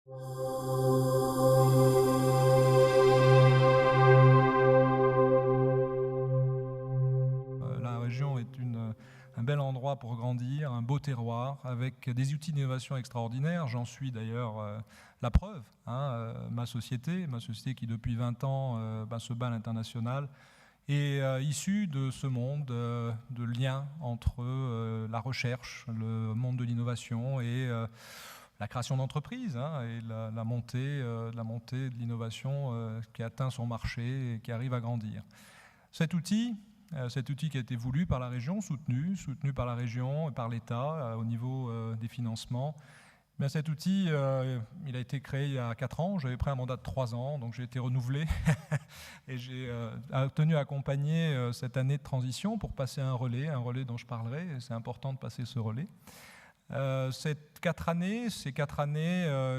La région est un bel endroit pour grandir, un beau terroir, avec des outils d'innovation extraordinaires. J'en suis d'ailleurs la preuve. Ma société qui depuis 20 ans se bat à l'international, est issue de ce monde de lien entre la recherche, le monde de l'innovation et la création d'entreprises et la montée de l'innovation qui atteint son marché et qui arrive à grandir. Cet outil qui a été voulu par la région, soutenu par la région et par l'État au niveau des financements, bien cet outil, il a été créé il y a 4 ans. J'avais pris un mandat de 3 ans, donc j'ai été renouvelé et j'ai tenu à accompagner cette année de transition pour passer un relais dont je parlerai. C'est important de passer ce relais. Ces 4 années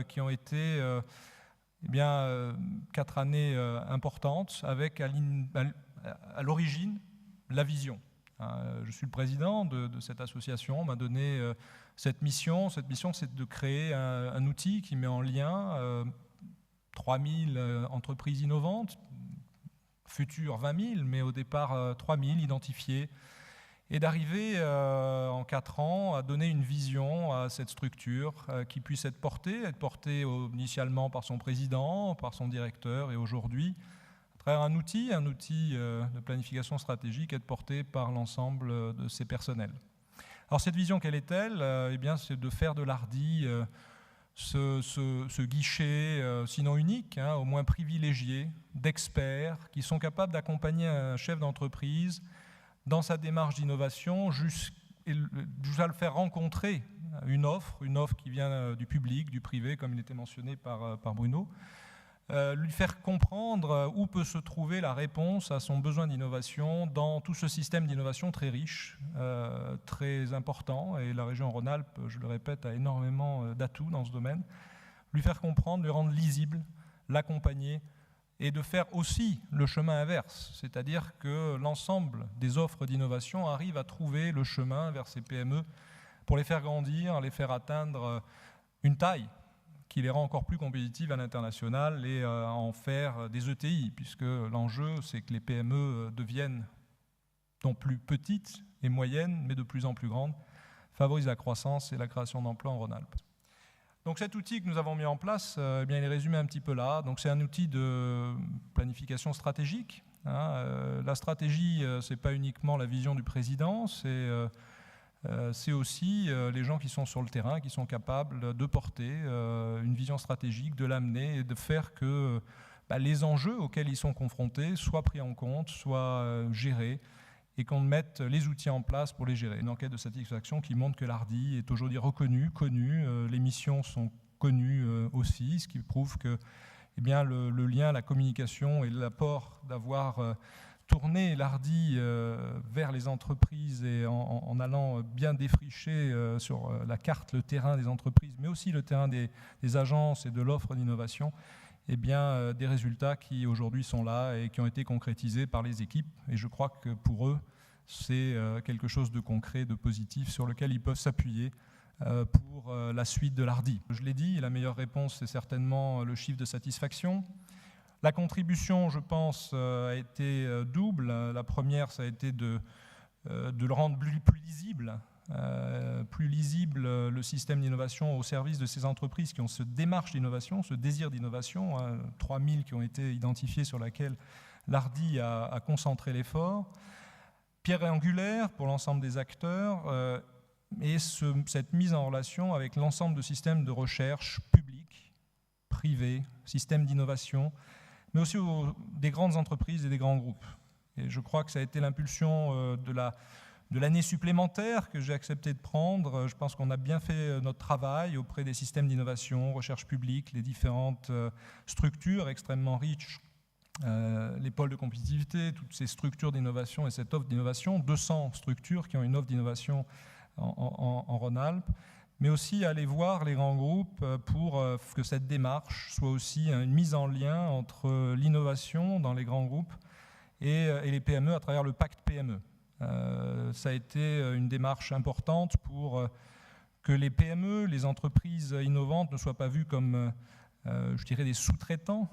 qui ont été 4 années importantes avec à l'origine la vision. Je suis le président de cette association. On m'a donné cette mission. Cette mission, c'est de créer un outil qui met en lien 3000 entreprises innovantes, futures 20 000, mais au départ 3000 identifiées, et d'arriver en 4 ans à donner une vision à cette structure qui puisse être portée initialement par son président, par son directeur, et aujourd'hui, un outil de planification stratégique être porté par l'ensemble de ses personnels. Alors cette vision, quelle est-elle ? C'est de faire de l'Hardy ce guichet, sinon unique, au moins privilégié, d'experts qui sont capables d'accompagner un chef d'entreprise dans sa démarche d'innovation jusqu'à le faire rencontrer une offre qui vient du public, du privé, comme il était mentionné par Bruno, lui faire comprendre où peut se trouver la réponse à son besoin d'innovation dans tout ce système d'innovation très riche, très important, et la région Rhône-Alpes, je le répète, a énormément d'atouts dans ce domaine. Lui faire comprendre, lui rendre lisible, l'accompagner, et de faire aussi le chemin inverse, c'est-à-dire que l'ensemble des offres d'innovation arrivent à trouver le chemin vers ces PME pour les faire grandir, les faire atteindre une taille qui les rend encore plus compétitives à l'international et à en faire des ETI, puisque l'enjeu, c'est que les PME deviennent non plus petites et moyennes, mais de plus en plus grandes, favorisent la croissance et la création d'emplois en Rhône-Alpes. Donc cet outil que nous avons mis en place, il est résumé un petit peu là. Donc c'est un outil de planification stratégique. La stratégie, ce n'est pas uniquement la vision du président, c'est aussi les gens qui sont sur le terrain, qui sont capables de porter une vision stratégique, de l'amener et de faire que les enjeux auxquels ils sont confrontés soient pris en compte, soient gérés et qu'on mette les outils en place pour les gérer. Une enquête de satisfaction qui montre que l'Hardy est aujourd'hui reconnu, connu, les missions sont connues aussi, ce qui prouve que le lien, la communication et l'apport d'avoir tourner l'Hardy vers les entreprises et en allant bien défricher sur la carte le terrain des entreprises, mais aussi le terrain des agences et de l'offre d'innovation, des résultats qui aujourd'hui sont là et qui ont été concrétisés par les équipes. Et je crois que pour eux, c'est quelque chose de concret, de positif, sur lequel ils peuvent s'appuyer pour la suite de l'Hardy. Je l'ai dit, la meilleure réponse, c'est certainement le chiffre de satisfaction. La contribution, je pense, a été double. La première, ça a été de le rendre plus lisible le système d'innovation au service de ces entreprises qui ont ce démarche d'innovation, ce désir d'innovation, 3000 qui ont été identifiés sur laquelle l'Hardy a concentré l'effort. Pierre angulaire pour l'ensemble des acteurs et cette mise en relation avec l'ensemble de systèmes de recherche publics, privés, systèmes d'innovation, mais aussi des grandes entreprises et des grands groupes. Et je crois que ça a été l'impulsion de l'année supplémentaire que j'ai accepté de prendre. Je pense qu'on a bien fait notre travail auprès des systèmes d'innovation, recherche publique, les différentes structures extrêmement riches, les pôles de compétitivité, toutes ces structures d'innovation et cette offre d'innovation, 200 structures qui ont une offre d'innovation en Rhône-Alpes, mais aussi aller voir les grands groupes pour que cette démarche soit aussi une mise en lien entre l'innovation dans les grands groupes et les PME à travers le pacte PME. Ça a été une démarche importante pour que les PME, les entreprises innovantes ne soient pas vues comme, je dirais, des sous-traitants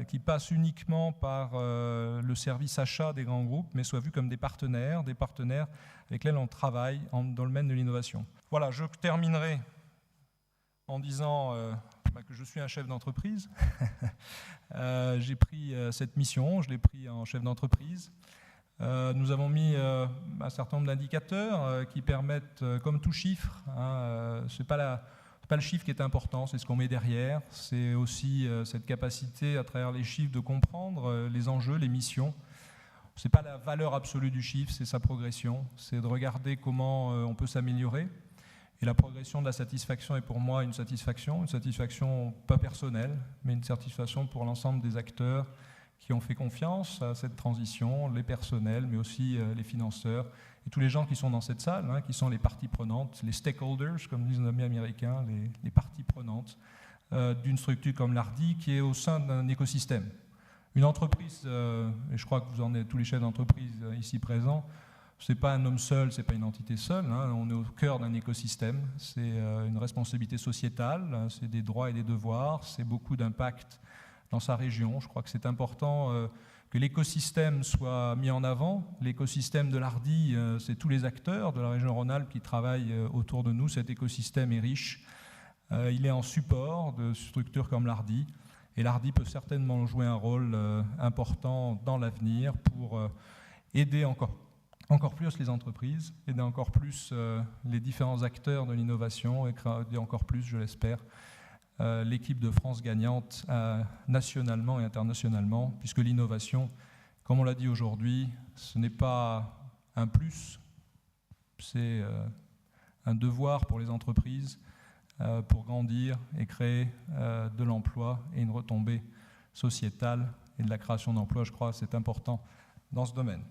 qui passent uniquement par le service achat des grands groupes, mais soient vus comme des partenaires avec lesquels on travaille dans le domaine de l'innovation. Voilà, je terminerai en disant que je suis un chef d'entreprise. J'ai pris cette mission, je l'ai pris en chef d'entreprise. Nous avons mis un certain nombre d'indicateurs qui permettent, comme tout chiffre, c'est pas le chiffre qui est important, c'est ce qu'on met derrière. C'est aussi cette capacité, à travers les chiffres, de comprendre les enjeux, les missions. Ce n'est pas la valeur absolue du chiffre, c'est sa progression. C'est de regarder comment on peut s'améliorer. Et la progression de la satisfaction est pour moi une satisfaction pas personnelle, mais une satisfaction pour l'ensemble des acteurs qui ont fait confiance à cette transition, les personnels, mais aussi les financeurs, et tous les gens qui sont dans cette salle, qui sont les parties prenantes, les stakeholders, comme disent nos amis américains, les parties prenantes d'une structure comme l'ARDI, qui est au sein d'un écosystème. Une entreprise, et je crois que vous en êtes tous les chefs d'entreprise ici présents, ce n'est pas un homme seul, ce n'est pas une entité seule, on est au cœur d'un écosystème, c'est une responsabilité sociétale, c'est des droits et des devoirs, c'est beaucoup d'impact dans sa région. Je crois que c'est important que l'écosystème soit mis en avant. L'écosystème de l'ARDI, c'est tous les acteurs de la région Rhône-Alpes qui travaillent autour de nous. Cet écosystème est riche. Il est en support de structures comme l'ARDI. Et l'ARDI peut certainement jouer un rôle important dans l'avenir pour aider encore plus les entreprises, aider encore plus les différents acteurs de l'innovation et aider encore plus, je l'espère, l'équipe de France gagnante nationalement et internationalement, puisque l'innovation, comme on l'a dit aujourd'hui, ce n'est pas un plus, c'est un devoir pour les entreprises pour grandir et créer de l'emploi et une retombée sociétale et de la création d'emplois. Je crois que c'est important dans ce domaine.